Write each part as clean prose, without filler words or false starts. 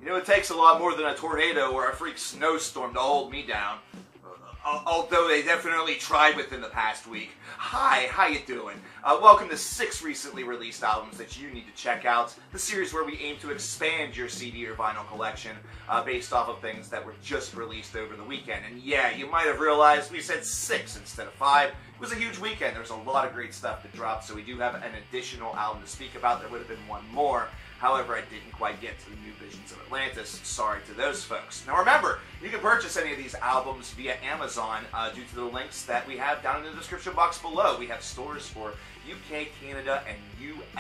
You know, it takes a lot more than a tornado or a freak snowstorm to hold me down. Although they definitely tried within the past week. Hi, how you doing? Welcome to 6 recently released albums that you need to check out. The series where we aim to expand your CD or vinyl collection based off of things that were just released over the weekend. And yeah, you might have realized we said 6 instead of 5. It was a huge weekend. There was a lot of great stuff that dropped, so we do have an additional album to speak about. There would have been one more. However, I didn't quite get to the new Visions of Atlantis. Sorry to those folks. Now remember, you can purchase any of these albums via Amazon due to the links that we have down in the description box below. We have stores for UK, Canada, and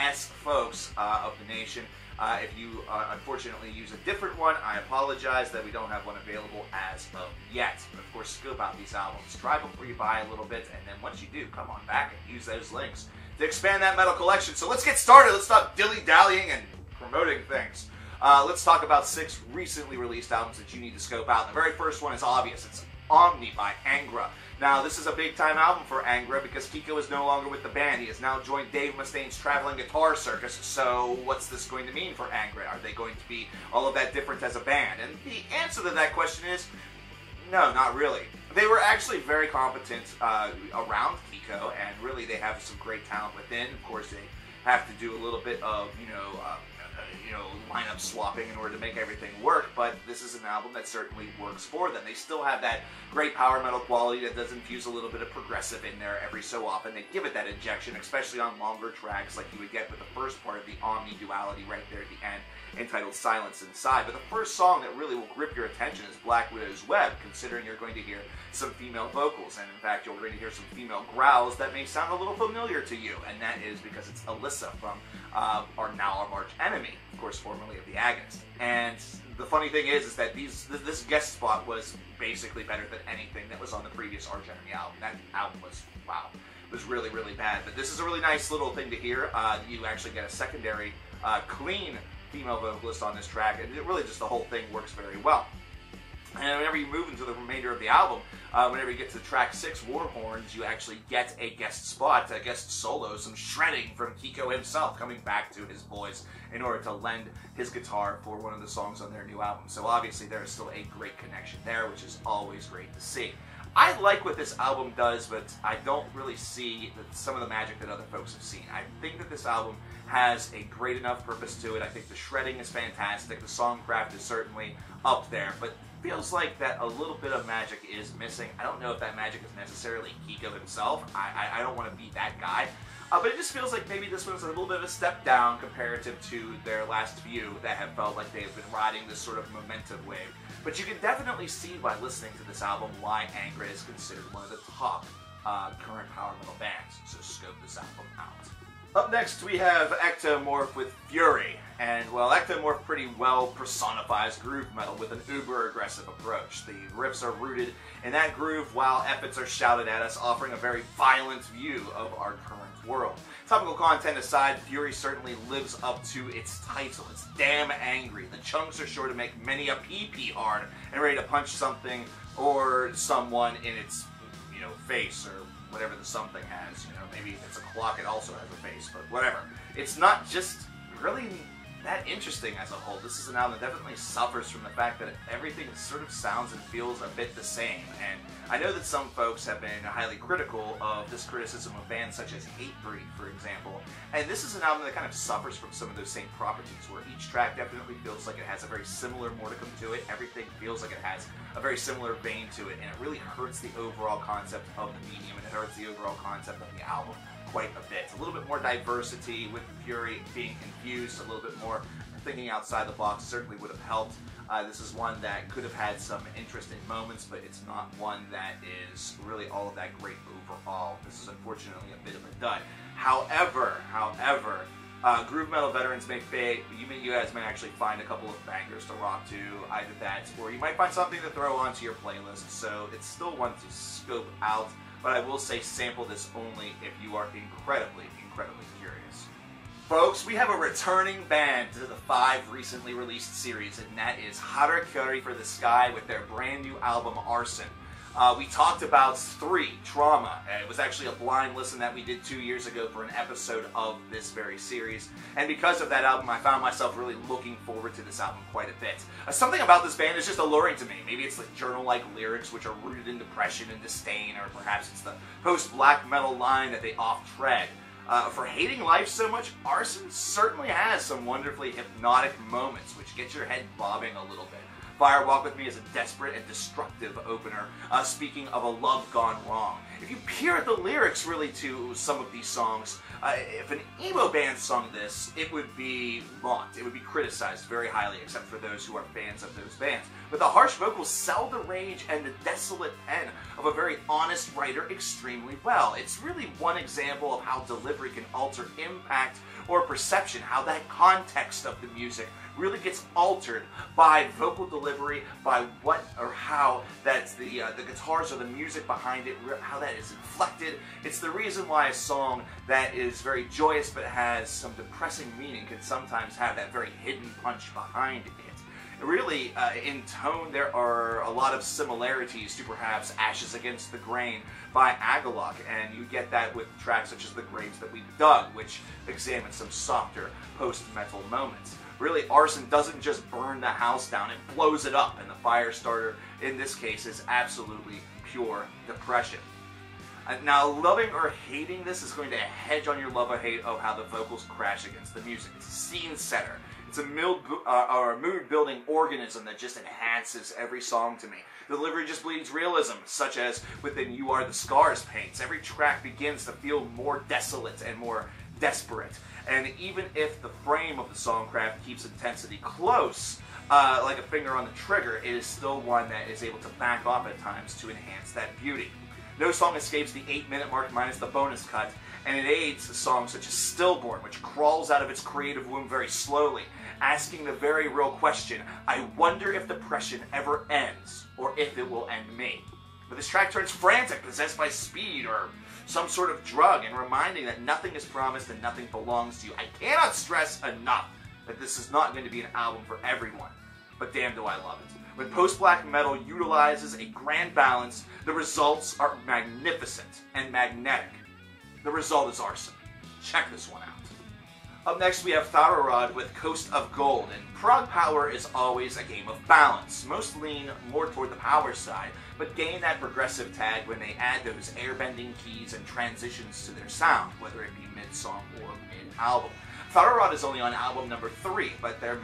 US folks of the nation. If you unfortunately use a different one, I apologize that we don't have one available as of yet. But of course, scope out these albums. Try before you buy a little bit, and then once you do, come on back and use those links to expand that metal collection. So let's get started. Let's stop dilly-dallying and promoting things. Let's talk about 6 recently released albums that you need to scope out. The very first one is obvious. It's Omni by Angra. Now, this is a big-time album for Angra because Kiko is no longer with the band. He has now joined Dave Mustaine's traveling guitar circus. So what's this going to mean for Angra? Are they going to be all of that different as a band? And the answer to that question is no, not really. They were actually very competent around Kiko, and really they have some great talent within. Of course, they have to do a little bit of, lineup swapping in order to make everything work, but this is an album that certainly works for them. They still have that great power metal quality that does infuse a little bit of progressive in there every so often. They give it that injection, especially on longer tracks like you would get with the first part of the Omni duality right there at the end, entitled Silence Inside. But the first song that really will grip your attention is Black Widow's Web, considering you're going to hear some female vocals, and in fact you're going to hear some female growls that may sound a little familiar to you, and that is because it's Alyssa from our arch enemy, of course formerly of the Agonist. And the funny thing is that this guest spot was basically better than anything that was on the previous Arch Enemy album. That album was, wow, it was really, really bad. But this is a really nice little thing to hear. You actually get a secondary, clean female vocalist on this track, and it really just the whole thing works very well. And whenever you move into the remainder of the album, whenever you get to track 6, War Horns, you actually get a guest spot, a guest solo, some shredding from Kiko himself, coming back to his voice in order to lend his guitar for one of the songs on their new album. So obviously there is still a great connection there, which is always great to see. I like what this album does, but I don't really see some of the magic that other folks have seen. I think that this album has a great enough purpose to it. I think the shredding is fantastic. The songcraft is certainly up there, but feels like that a little bit of magic is missing. I don't know if that magic is necessarily Kiko himself. I don't want to be that guy. But it just feels like maybe this one's a little bit of a step down comparative to their last few that have felt like they've been riding this sort of momentum wave. But you can definitely see by listening to this album why Angra is considered one of the top current power metal bands. So scope this album out. Up next we have Ektomorf with Fury, and well, Ektomorf pretty well personifies groove metal with an uber-aggressive approach. The riffs are rooted in that groove while epithets are shouted at us, offering a very violent view of our current world. Topical content aside, Fury certainly lives up to its title. It's damn angry. The chunks are sure to make many a pee-pee hard and ready to punch something or someone in its, face, or whatever the something has. Maybe if it's a clock, it also has a face, but whatever. It's not just really that interesting as a whole. This is an album that definitely suffers from the fact that everything sort of sounds and feels a bit the same. And I know that some folks have been highly critical of this criticism of bands such as Hatebreed, for example. And this is an album that kind of suffers from some of those same properties, where each track definitely feels like it has a very similar modicum to it. Everything feels like it has a very similar vein to it, and it really hurts the overall concept of the medium, and it hurts the overall concept of the album quite a bit. A little bit more diversity with Fury being infused, a little bit more thinking outside the box certainly would have helped. This is one that could have had some interesting moments, but it's not one that is really all of that great overall. This is unfortunately a bit of a dud. However, groove metal veterans may fade. You guys may actually find a couple of bangers to rock to, either that, or you might find something to throw onto your playlist. So it's still one to scope out. But I will say sample this only if you are incredibly, incredibly curious. Folks, we have a returning band to the 5 recently released series, and that is Harakiri For the Sky with their brand new album Arson. We talked about 3, Trauma. It was actually a blind listen that we did 2 years ago for an episode of this very series. And because of that album, I found myself really looking forward to this album quite a bit. Something about this band is just alluring to me. Maybe it's the journal-like lyrics which are rooted in depression and disdain, or perhaps it's the post-black metal line that they oft-tread. For hating life so much, Arson certainly has some wonderfully hypnotic moments which get your head bobbing a little bit. Fire Walk With Me is a desperate and destructive opener, speaking of a love gone wrong. If you peer at the lyrics really to some of these songs, if an emo band sung this, it would be mocked. It would be criticized very highly, except for those who are fans of those bands. But the harsh vocals sell the rage and the desolate pen of a very honest writer extremely well. It's really one example of how delivery can alter impact or perception, how that context of the music really gets altered by vocal delivery, by what or how that's the guitars or the music behind it, how that is inflected. It's the reason why a song that is very joyous but has some depressing meaning can sometimes have that very hidden punch behind it. Really, in tone, there are a lot of similarities to perhaps Ashes Against the Grain by Agalok, and you get that with tracks such as The Graves That We Dug, which examine some softer post-metal moments. Really, Arson doesn't just burn the house down, it blows it up, and the fire starter, in this case, is absolutely pure depression. Now, loving or hating this is going to hedge on your love or hate of how the vocals crash against the music. It's a scene setter. It's a mood-building organism that just enhances every song to me. The delivery just bleeds realism, such as within You Are the Scars paints. Every track begins to feel more desolate and more desperate. And even if the frame of the songcraft keeps intensity close, like a finger on the trigger, it is still one that is able to back off at times to enhance that beauty. No song escapes the 8-minute mark minus the bonus cut, and it aids songs such as Stillborn, which crawls out of its creative womb very slowly, asking the very real question, I wonder if depression ever ends, or if it will end me. But this track turns frantic, possessed by speed or some sort of drug, and reminding that nothing is promised and nothing belongs to you. I cannot stress enough that this is not going to be an album for everyone, but damn do I love it. When post-black metal utilizes a grand balance, the results are magnificent and magnetic. The result is Arson. Check this one out. Up next we have Thaurorod with Coast of Gold, and prog power is always a game of balance. Most lean more toward the power side, but gain that progressive tag when they add those airbending keys and transitions to their sound, whether it be mid-song or mid-album. Thaurorod is only on album number 3, but their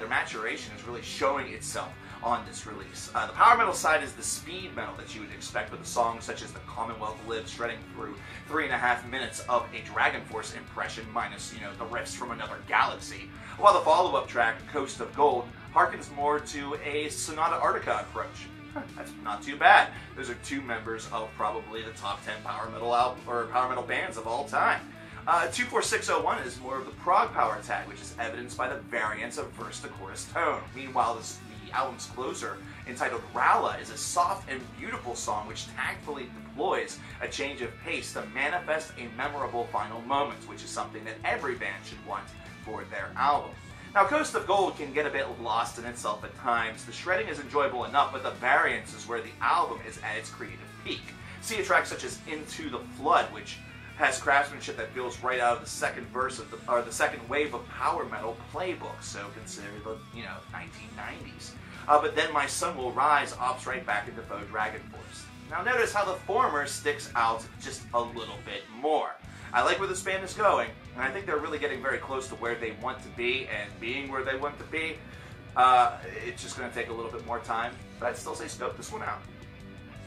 maturation is really showing itself on this release. The power metal side is the speed metal that you would expect with a song such as The Commonwealth Lives, shredding through 3.5 minutes of a Dragon Force impression, minus, the riffs from Another Galaxy. While the follow-up track, Coast of Gold, harkens more to a Sonata Arctica approach. That's not too bad. Those are 2 members of probably the top 10 power metal bands of all time. 24601 is more of the prog power tag, which is evidenced by the variance of verse to chorus tone. Meanwhile, the album's closer, entitled Rala, is a soft and beautiful song which tactfully deploys a change of pace to manifest a memorable final moment, which is something that every band should want for their album. Now, Coast of Gold can get a bit lost in itself at times. The shredding is enjoyable enough, but the variance is where the album is at its creative peak. See a track such as Into the Flood, which has craftsmanship that builds right out of the second verse of the second wave of power metal playbook, so consider the 1990s. But then My Sun Will Rise opts right back into faux Dragon Force. Now notice how the former sticks out just a little bit more. I like where this band is going, and I think they're really getting very close to where they want to be, and being where they want to be, it's just going to take a little bit more time, but I'd still say scope this one out.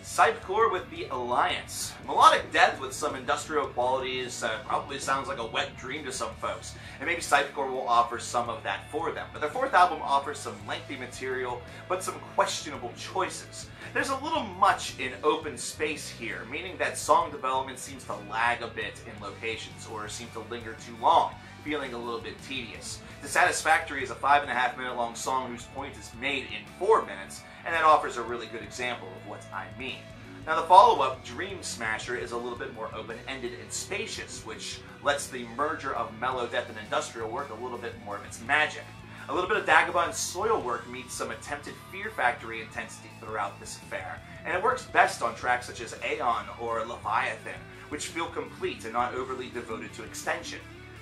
Cypecore with The Alliance. Melodic depth with some industrial qualities, probably sounds like a wet dream to some folks, and maybe Cypecore will offer some of that for them. But their 4th album offers some lengthy material, but some questionable choices. There's a little much in open space here, meaning that song development seems to lag a bit in locations, or seem to linger too long, feeling a little bit tedious. Dissatisfactory is a 5.5-minute long song whose point is made in 4 minutes, and that offers a really good example of what I mean. Now the follow-up, Dream Smasher, is a little bit more open-ended and spacious, which lets the merger of mellow depth and industrial work a little bit more of its magic. A little bit of Dagobah and Soilwork meets some attempted Fear Factory intensity throughout this affair, and it works best on tracks such as Aeon or Leviathan, which feel complete and not overly devoted to extension.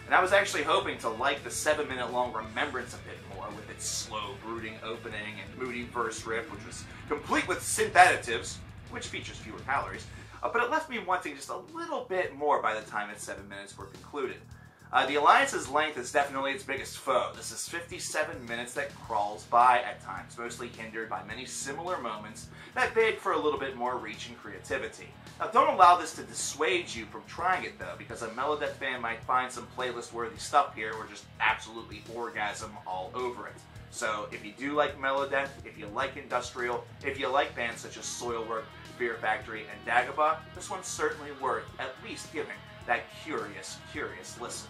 And I was actually hoping to like the 7-minute long Remembrance a bit more, with its slow, brooding opening and moody verse riff, which was complete with synth additives, which features fewer calories, but it left me wanting just a little bit more by the time its 7 minutes were concluded. The Alliance's length is definitely its biggest foe. This is 57 minutes that crawls by at times, mostly hindered by many similar moments that beg for a little bit more reach and creativity. Now, don't allow this to dissuade you from trying it, though, because a Melodeath fan might find some playlist-worthy stuff here or just absolutely orgasm all over it. So, if you do like Melodeath, if you like industrial, if you like bands such as Soilwork, Fear Factory, and Dagobah, this one's certainly worth at least giving that curious listen.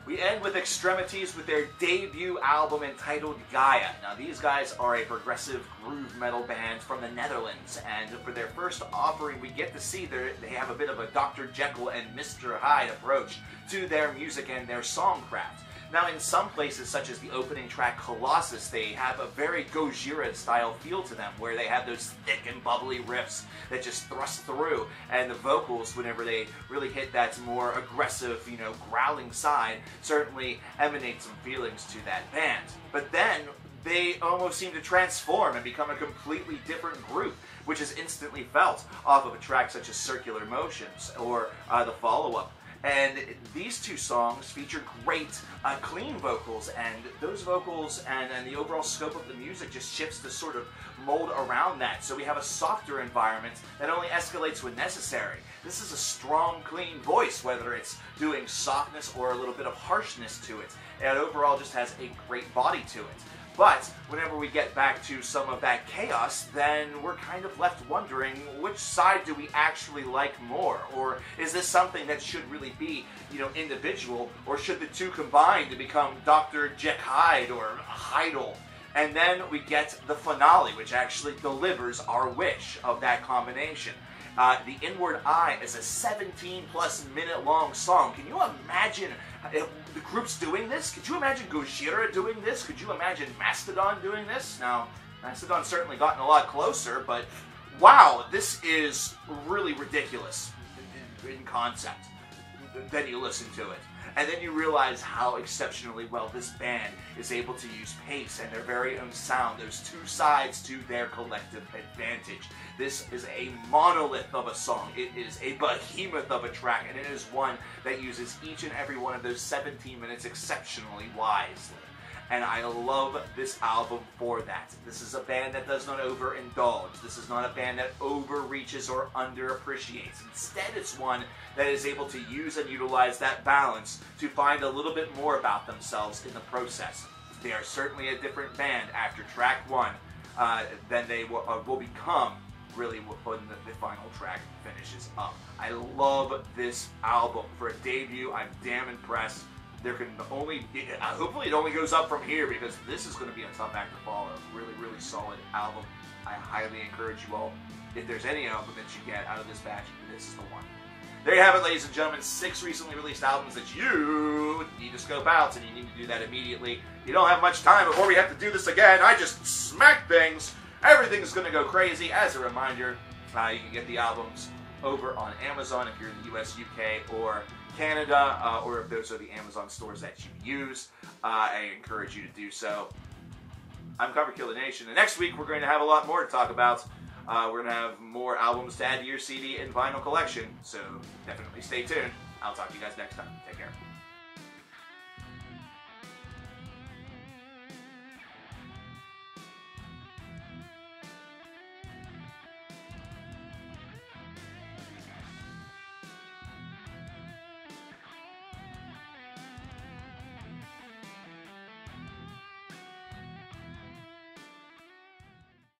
We end with Extremities with their debut album entitled Gaia. Now, these guys are a progressive groove metal band from the Netherlands, and for their first offering, we get to see they have a bit of a Dr. Jekyll and Mr. Hyde approach to their music and their songcraft. Now, in some places, such as the opening track Colossus, they have a very Gojira-style feel to them, where they have those thick and bubbly riffs that just thrust through, and the vocals, whenever they really hit that more aggressive, growling side, certainly emanate some feelings to that band. But then, they almost seem to transform and become a completely different group, which is instantly felt off of a track such as Circular Motions, or the follow-up. And these two songs feature great, clean vocals, and those vocals and the overall scope of the music just shifts to sort of mold around that. So we have a softer environment that only escalates when necessary. This is a strong, clean voice, whether it's doing softness or a little bit of harshness to it. And overall just has a great body to it. But whenever we get back to some of that chaos, then we're kind of left wondering, which side do we actually like more? Or is this something that should really be, individual? Or should the two combine to become Dr. Jekyll Hyde or Heidel? And then we get the finale, which actually delivers our wish of that combination. The Inward Eye is a 17-plus minute long song. Can you imagine the groups doing this? Could you imagine Gojira doing this? Could you imagine Mastodon doing this? Now, Mastodon's certainly gotten a lot closer, but wow, this is really ridiculous in concept. Then you listen to it, and then you realize how exceptionally well this band is able to use pace and their very own sound, those two sides to their collective advantage. This is a monolith of a song. It is a behemoth of a track, and it is one that uses each and every one of those 17 minutes exceptionally wisely. And I love this album for that. This is a band that does not overindulge. This is not a band that overreaches or underappreciates. Instead, it's one that is able to use and utilize that balance to find a little bit more about themselves in the process. They are certainly a different band after track one than they will become really when the final track finishes up. I love this album. For a debut, I'm damn impressed. There can only, hopefully it only goes up from here, because this is going to be a tough act to follow. Really solid album. I highly encourage you all, if there's any album that you get out of this batch, this is the one. There you have it, ladies and gentlemen, 6 recently released albums that you need to scope out, and you need to do that immediately. You don't have much time before we have to do this again. I just smacked things. Everything's going to go crazy. As a reminder, you can get the albums over on Amazon if you're in the US, UK, or Canada, or if those are the Amazon stores that you use. I encourage you to do so. I'm coverkillernation, and next week we're going to have a lot more to talk about. We're going to have more albums to add to your CD and vinyl collection, so definitely stay tuned. I'll talk to you guys next time. Take care.